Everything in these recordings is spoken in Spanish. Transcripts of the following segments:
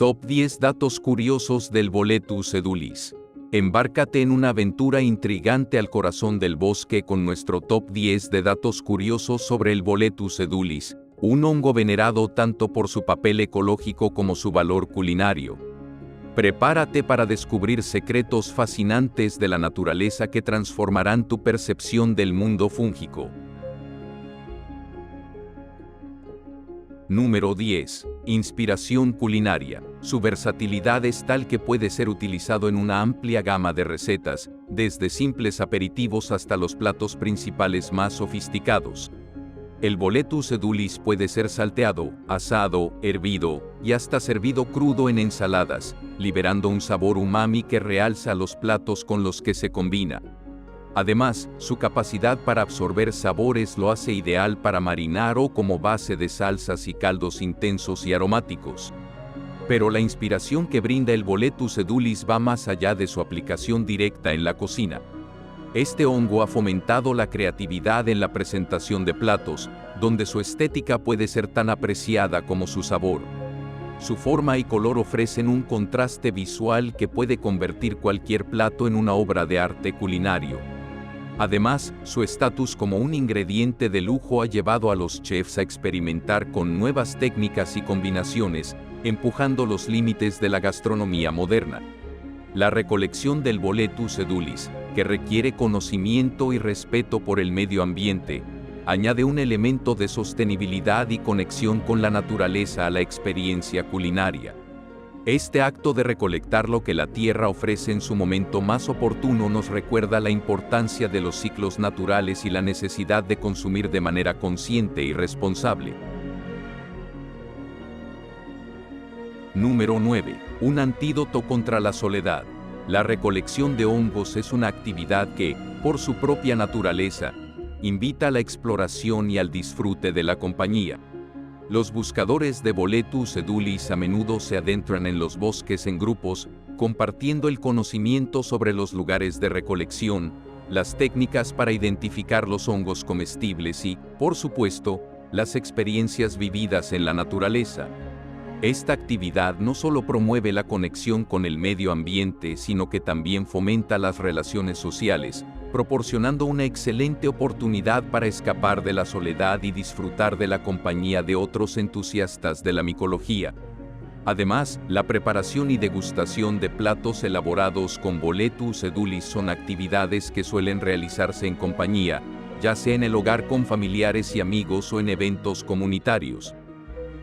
Top 10 datos curiosos del Boletus edulis. Embárcate en una aventura intrigante al corazón del bosque con nuestro top 10 de datos curiosos sobre el Boletus edulis, un hongo venerado tanto por su papel ecológico como su valor culinario. Prepárate para descubrir secretos fascinantes de la naturaleza que transformarán tu percepción del mundo fúngico. Número 10. Inspiración culinaria. Su versatilidad es tal que puede ser utilizado en una amplia gama de recetas, desde simples aperitivos hasta los platos principales más sofisticados. El Boletus edulis puede ser salteado, asado, hervido y hasta servido crudo en ensaladas, liberando un sabor umami que realza los platos con los que se combina. Además, su capacidad para absorber sabores lo hace ideal para marinar o como base de salsas y caldos intensos y aromáticos. Pero la inspiración que brinda el Boletus edulis va más allá de su aplicación directa en la cocina. Este hongo ha fomentado la creatividad en la presentación de platos, donde su estética puede ser tan apreciada como su sabor. Su forma y color ofrecen un contraste visual que puede convertir cualquier plato en una obra de arte culinario. Además, su estatus como un ingrediente de lujo ha llevado a los chefs a experimentar con nuevas técnicas y combinaciones, empujando los límites de la gastronomía moderna. La recolección del Boletus edulis, que requiere conocimiento y respeto por el medio ambiente, añade un elemento de sostenibilidad y conexión con la naturaleza a la experiencia culinaria. Este acto de recolectar lo que la tierra ofrece en su momento más oportuno nos recuerda la importancia de los ciclos naturales y la necesidad de consumir de manera consciente y responsable. Número 9. Un antídoto contra la soledad. La recolección de hongos es una actividad que, por su propia naturaleza, invita a la exploración y al disfrute de la compañía. Los buscadores de Boletus edulis a menudo se adentran en los bosques en grupos, compartiendo el conocimiento sobre los lugares de recolección, las técnicas para identificar los hongos comestibles y, por supuesto, las experiencias vividas en la naturaleza. Esta actividad no solo promueve la conexión con el medio ambiente, sino que también fomenta las relaciones sociales, proporcionando una excelente oportunidad para escapar de la soledad y disfrutar de la compañía de otros entusiastas de la micología. Además, la preparación y degustación de platos elaborados con Boletus edulis son actividades que suelen realizarse en compañía, ya sea en el hogar con familiares y amigos o en eventos comunitarios.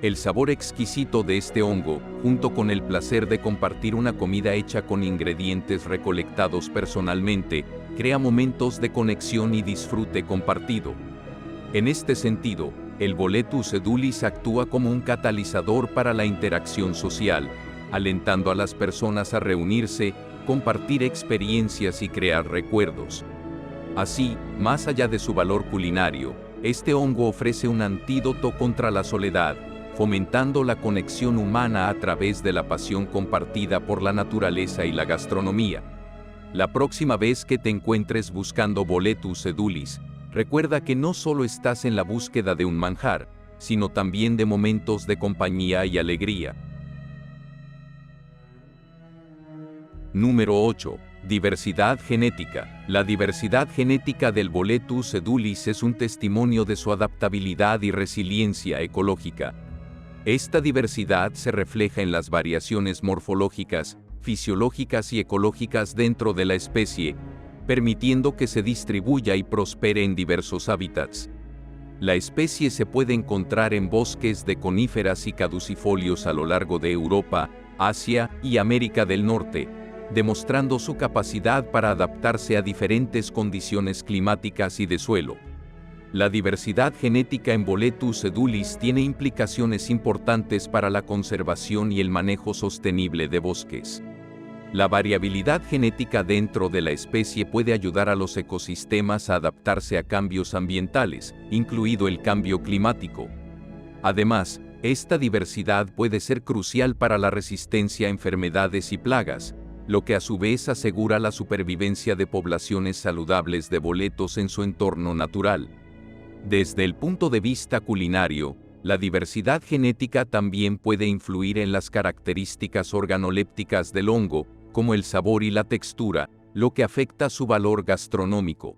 El sabor exquisito de este hongo, junto con el placer de compartir una comida hecha con ingredientes recolectados personalmente, crea momentos de conexión y disfrute compartido. En este sentido, el Boletus edulis actúa como un catalizador para la interacción social, alentando a las personas a reunirse, compartir experiencias y crear recuerdos. Así, más allá de su valor culinario, este hongo ofrece un antídoto contra la soledad, fomentando la conexión humana a través de la pasión compartida por la naturaleza y la gastronomía. La próxima vez que te encuentres buscando Boletus edulis, recuerda que no solo estás en la búsqueda de un manjar, sino también de momentos de compañía y alegría. Número 8. Diversidad genética. La diversidad genética del Boletus edulis es un testimonio de su adaptabilidad y resiliencia ecológica. Esta diversidad se refleja en las variaciones morfológicas, fisiológicas y ecológicas dentro de la especie, permitiendo que se distribuya y prospere en diversos hábitats. La especie se puede encontrar en bosques de coníferas y caducifolios a lo largo de Europa, Asia y América del Norte, demostrando su capacidad para adaptarse a diferentes condiciones climáticas y de suelo. La diversidad genética en Boletus edulis tiene implicaciones importantes para la conservación y el manejo sostenible de bosques. La variabilidad genética dentro de la especie puede ayudar a los ecosistemas a adaptarse a cambios ambientales, incluido el cambio climático. Además, esta diversidad puede ser crucial para la resistencia a enfermedades y plagas, lo que a su vez asegura la supervivencia de poblaciones saludables de boletos en su entorno natural. Desde el punto de vista culinario, La diversidad genética también puede influir en las características organolépticas del hongo, como el sabor y la textura, lo que afecta su valor gastronómico.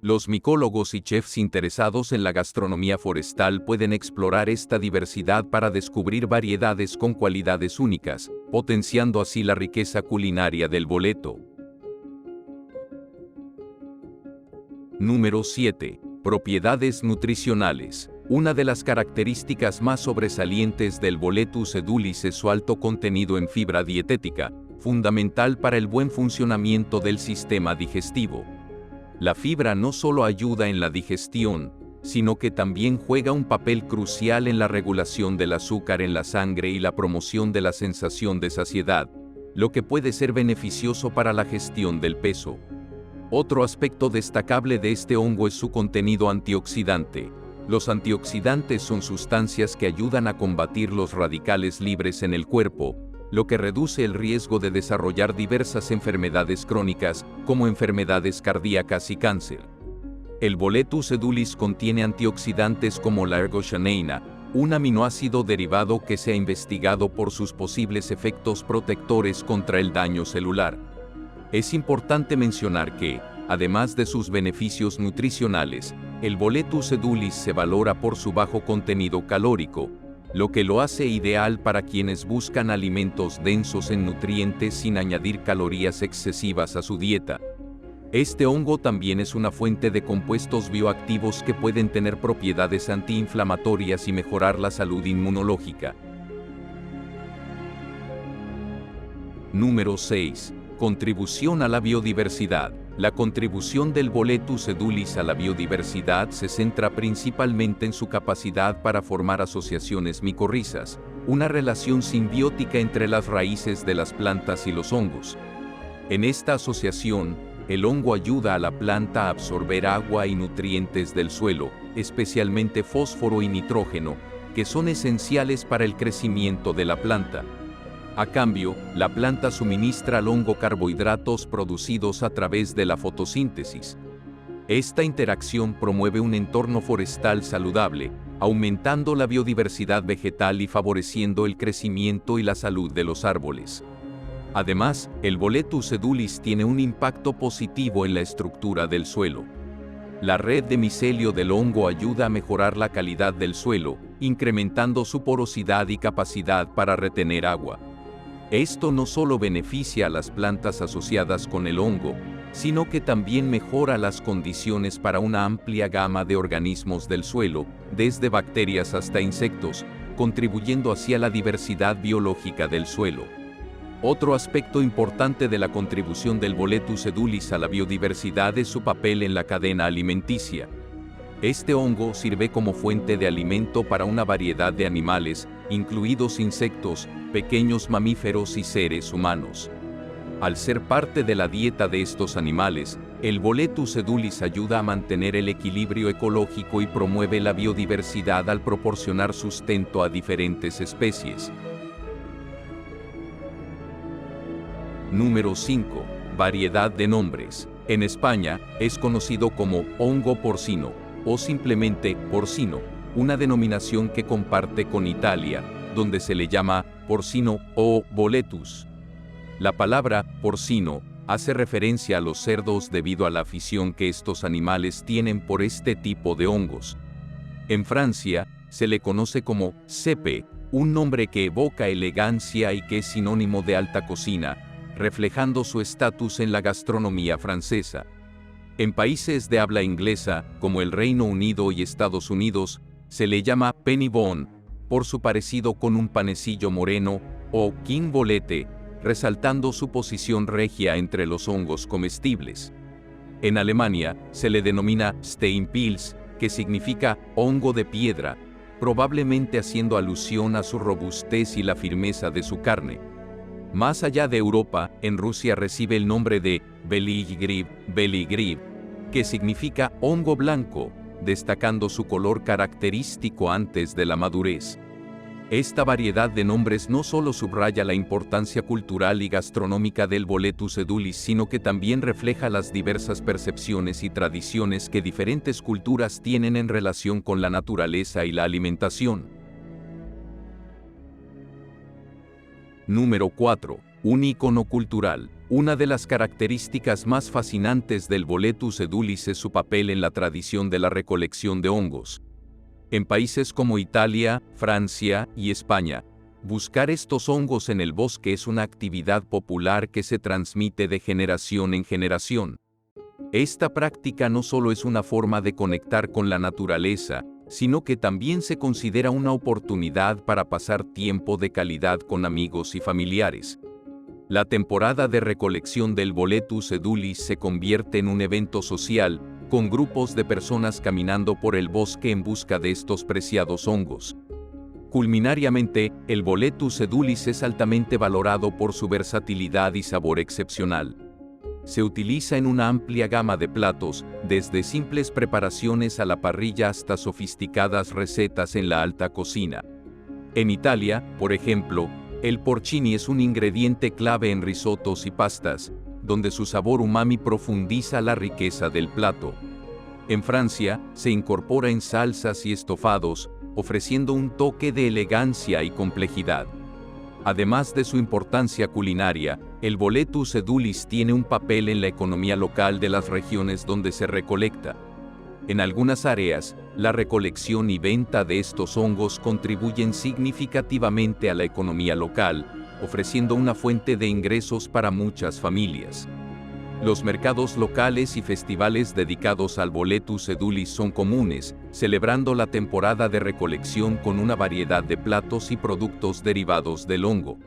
Los micólogos y chefs interesados en la gastronomía forestal pueden explorar esta diversidad para descubrir variedades con cualidades únicas, potenciando así la riqueza culinaria del boleto. Número 7. Propiedades nutricionales. Una de las características más sobresalientes del Boletus edulis es su alto contenido en fibra dietética, fundamental para el buen funcionamiento del sistema digestivo. La fibra no solo ayuda en la digestión, sino que también juega un papel crucial en la regulación del azúcar en la sangre y la promoción de la sensación de saciedad, lo que puede ser beneficioso para la gestión del peso. Otro aspecto destacable de este hongo es su contenido antioxidante. Los antioxidantes son sustancias que ayudan a combatir los radicales libres en el cuerpo, lo que reduce el riesgo de desarrollar diversas enfermedades crónicas, como enfermedades cardíacas y cáncer. El Boletus edulis contiene antioxidantes como la ergosaneina, un aminoácido derivado que se ha investigado por sus posibles efectos protectores contra el daño celular. Es importante mencionar que, además de sus beneficios nutricionales, el Boletus edulis se valora por su bajo contenido calórico, lo que lo hace ideal para quienes buscan alimentos densos en nutrientes sin añadir calorías excesivas a su dieta. Este hongo también es una fuente de compuestos bioactivos que pueden tener propiedades antiinflamatorias y mejorar la salud inmunológica. Número 6. Contribución a la biodiversidad. La contribución del Boletus edulis a la biodiversidad se centra principalmente en su capacidad para formar asociaciones micorrizas, una relación simbiótica entre las raíces de las plantas y los hongos. En esta asociación, el hongo ayuda a la planta a absorber agua y nutrientes del suelo, especialmente fósforo y nitrógeno, que son esenciales para el crecimiento de la planta. A cambio, la planta suministra al hongo carbohidratos producidos a través de la fotosíntesis. Esta interacción promueve un entorno forestal saludable, aumentando la biodiversidad vegetal y favoreciendo el crecimiento y la salud de los árboles. Además, el Boletus edulis tiene un impacto positivo en la estructura del suelo. La red de micelio del hongo ayuda a mejorar la calidad del suelo, incrementando su porosidad y capacidad para retener agua. Esto no solo beneficia a las plantas asociadas con el hongo, sino que también mejora las condiciones para una amplia gama de organismos del suelo, desde bacterias hasta insectos, contribuyendo así a la diversidad biológica del suelo. Otro aspecto importante de la contribución del Boletus edulis a la biodiversidad es su papel en la cadena alimenticia. Este hongo sirve como fuente de alimento para una variedad de animales, incluidos insectos, pequeños mamíferos y seres humanos. Al ser parte de la dieta de estos animales, el Boletus edulis ayuda a mantener el equilibrio ecológico y promueve la biodiversidad al proporcionar sustento a diferentes especies. Número 5. Variedad de nombres. En España, es conocido como hongo porcino, o simplemente porcino, una denominación que comparte con Italia, donde se le llama porcino o boletus. La palabra porcino hace referencia a los cerdos debido a la afición que estos animales tienen por este tipo de hongos. En Francia, se le conoce como cepe, un nombre que evoca elegancia y que es sinónimo de alta cocina, reflejando su estatus en la gastronomía francesa. En países de habla inglesa, como el Reino Unido y Estados Unidos, se le llama penny bone, por su parecido con un panecillo moreno, o king bolete, resaltando su posición regia entre los hongos comestibles. En Alemania, se le denomina Steinpilz, que significa hongo de piedra, probablemente haciendo alusión a su robustez y la firmeza de su carne. Más allá de Europa, en Rusia recibe el nombre de Beligrib, que significa hongo blanco, destacando su color característico antes de la madurez. Esta variedad de nombres no solo subraya la importancia cultural y gastronómica del Boletus edulis, sino que también refleja las diversas percepciones y tradiciones que diferentes culturas tienen en relación con la naturaleza y la alimentación. Número 4. Un ícono cultural. Una de las características más fascinantes del Boletus edulis es su papel en la tradición de la recolección de hongos. En países como Italia, Francia y España, buscar estos hongos en el bosque es una actividad popular que se transmite de generación en generación. Esta práctica no solo es una forma de conectar con la naturaleza, sino que también se considera una oportunidad para pasar tiempo de calidad con amigos y familiares. La temporada de recolección del Boletus edulis se convierte en un evento social, con grupos de personas caminando por el bosque en busca de estos preciados hongos. Culinariamente, el Boletus edulis es altamente valorado por su versatilidad y sabor excepcional. Se utiliza en una amplia gama de platos, desde simples preparaciones a la parrilla hasta sofisticadas recetas en la alta cocina. En Italia, por ejemplo, el porcini es un ingrediente clave en risotos y pastas, donde su sabor umami profundiza la riqueza del plato. En Francia, se incorpora en salsas y estofados, ofreciendo un toque de elegancia y complejidad. Además de su importancia culinaria, el Boletus edulis tiene un papel en la economía local de las regiones donde se recolecta. En algunas áreas, la recolección y venta de estos hongos contribuyen significativamente a la economía local, ofreciendo una fuente de ingresos para muchas familias. Los mercados locales y festivales dedicados al Boletus edulis son comunes, celebrando la temporada de recolección con una variedad de platos y productos derivados del hongo.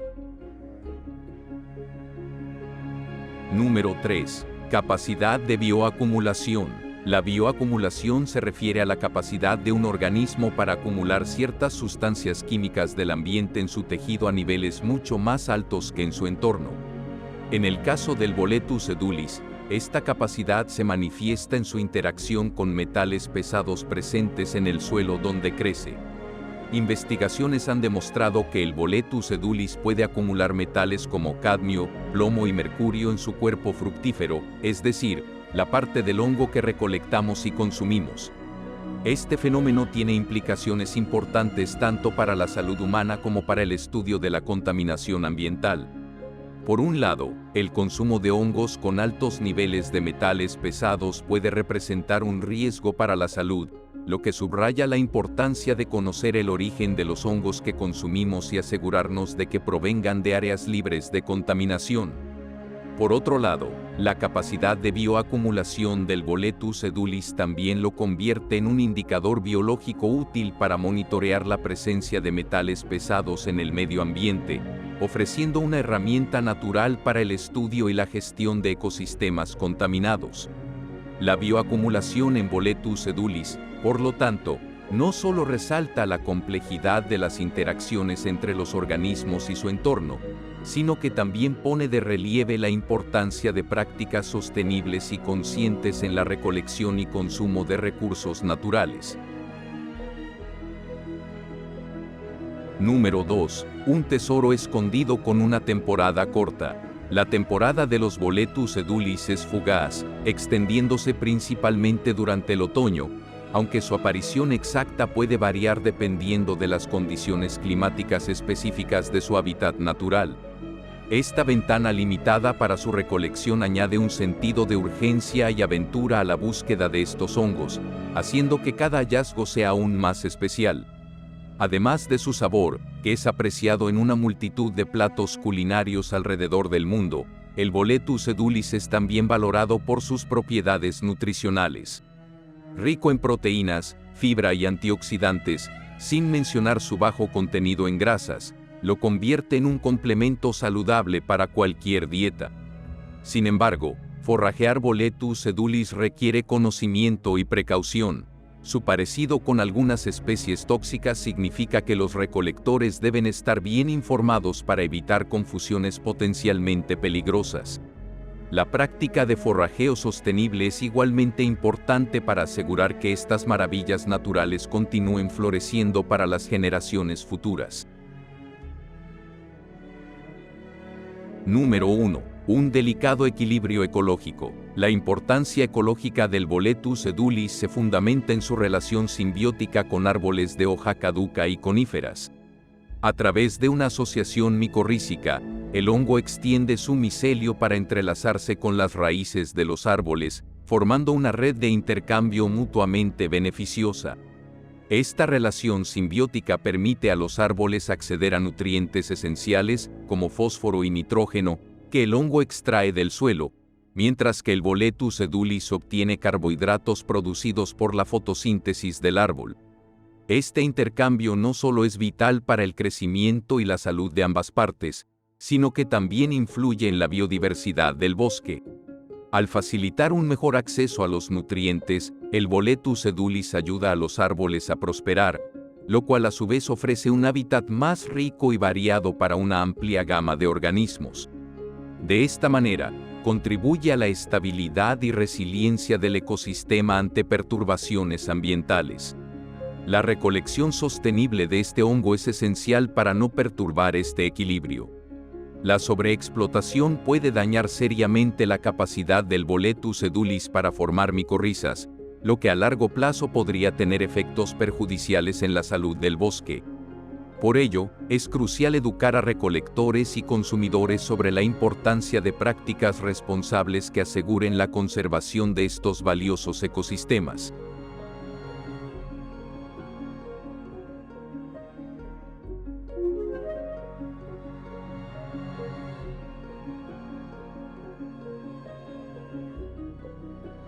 Número 3. Capacidad de bioacumulación. La bioacumulación se refiere a la capacidad de un organismo para acumular ciertas sustancias químicas del ambiente en su tejido a niveles mucho más altos que en su entorno. En el caso del Boletus edulis, esta capacidad se manifiesta en su interacción con metales pesados presentes en el suelo donde crece. Investigaciones han demostrado que el Boletus edulis puede acumular metales como cadmio, plomo y mercurio en su cuerpo fructífero, es decir, la parte del hongo que recolectamos y consumimos. Este fenómeno tiene implicaciones importantes tanto para la salud humana como para el estudio de la contaminación ambiental. Por un lado, el consumo de hongos con altos niveles de metales pesados puede representar un riesgo para la salud, lo que subraya la importancia de conocer el origen de los hongos que consumimos y asegurarnos de que provengan de áreas libres de contaminación. Por otro lado, la capacidad de bioacumulación del Boletus edulis también lo convierte en un indicador biológico útil para monitorear la presencia de metales pesados en el medio ambiente, ofreciendo una herramienta natural para el estudio y la gestión de ecosistemas contaminados. La bioacumulación en Boletus edulis, por lo tanto, no solo resalta la complejidad de las interacciones entre los organismos y su entorno, sino que también pone de relieve la importancia de prácticas sostenibles y conscientes en la recolección y consumo de recursos naturales. Número 2. Un tesoro escondido con una temporada corta. La temporada de los Boletus edulis es fugaz, extendiéndose principalmente durante el otoño, aunque su aparición exacta puede variar dependiendo de las condiciones climáticas específicas de su hábitat natural. Esta ventana limitada para su recolección añade un sentido de urgencia y aventura a la búsqueda de estos hongos, haciendo que cada hallazgo sea aún más especial. Además de su sabor, que es apreciado en una multitud de platos culinarios alrededor del mundo, el Boletus edulis es también valorado por sus propiedades nutricionales. Rico en proteínas, fibra y antioxidantes, sin mencionar su bajo contenido en grasas, lo convierte en un complemento saludable para cualquier dieta. Sin embargo, forrajear Boletus edulis requiere conocimiento y precaución. Su parecido con algunas especies tóxicas significa que los recolectores deben estar bien informados para evitar confusiones potencialmente peligrosas. La práctica de forrajeo sostenible es igualmente importante para asegurar que estas maravillas naturales continúen floreciendo para las generaciones futuras. Número 1. Un delicado equilibrio ecológico. La importancia ecológica del Boletus edulis se fundamenta en su relación simbiótica con árboles de hoja caduca y coníferas. A través de una asociación micorrícica, el hongo extiende su micelio para entrelazarse con las raíces de los árboles, formando una red de intercambio mutuamente beneficiosa. Esta relación simbiótica permite a los árboles acceder a nutrientes esenciales, como fósforo y nitrógeno, que el hongo extrae del suelo, mientras que el Boletus edulis obtiene carbohidratos producidos por la fotosíntesis del árbol. Este intercambio no solo es vital para el crecimiento y la salud de ambas partes, sino que también influye en la biodiversidad del bosque. Al facilitar un mejor acceso a los nutrientes, el Boletus edulis ayuda a los árboles a prosperar, lo cual a su vez ofrece un hábitat más rico y variado para una amplia gama de organismos. De esta manera, contribuye a la estabilidad y resiliencia del ecosistema ante perturbaciones ambientales. La recolección sostenible de este hongo es esencial para no perturbar este equilibrio. La sobreexplotación puede dañar seriamente la capacidad del Boletus edulis para formar micorrizas, lo que a largo plazo podría tener efectos perjudiciales en la salud del bosque. Por ello, es crucial educar a recolectores y consumidores sobre la importancia de prácticas responsables que aseguren la conservación de estos valiosos ecosistemas.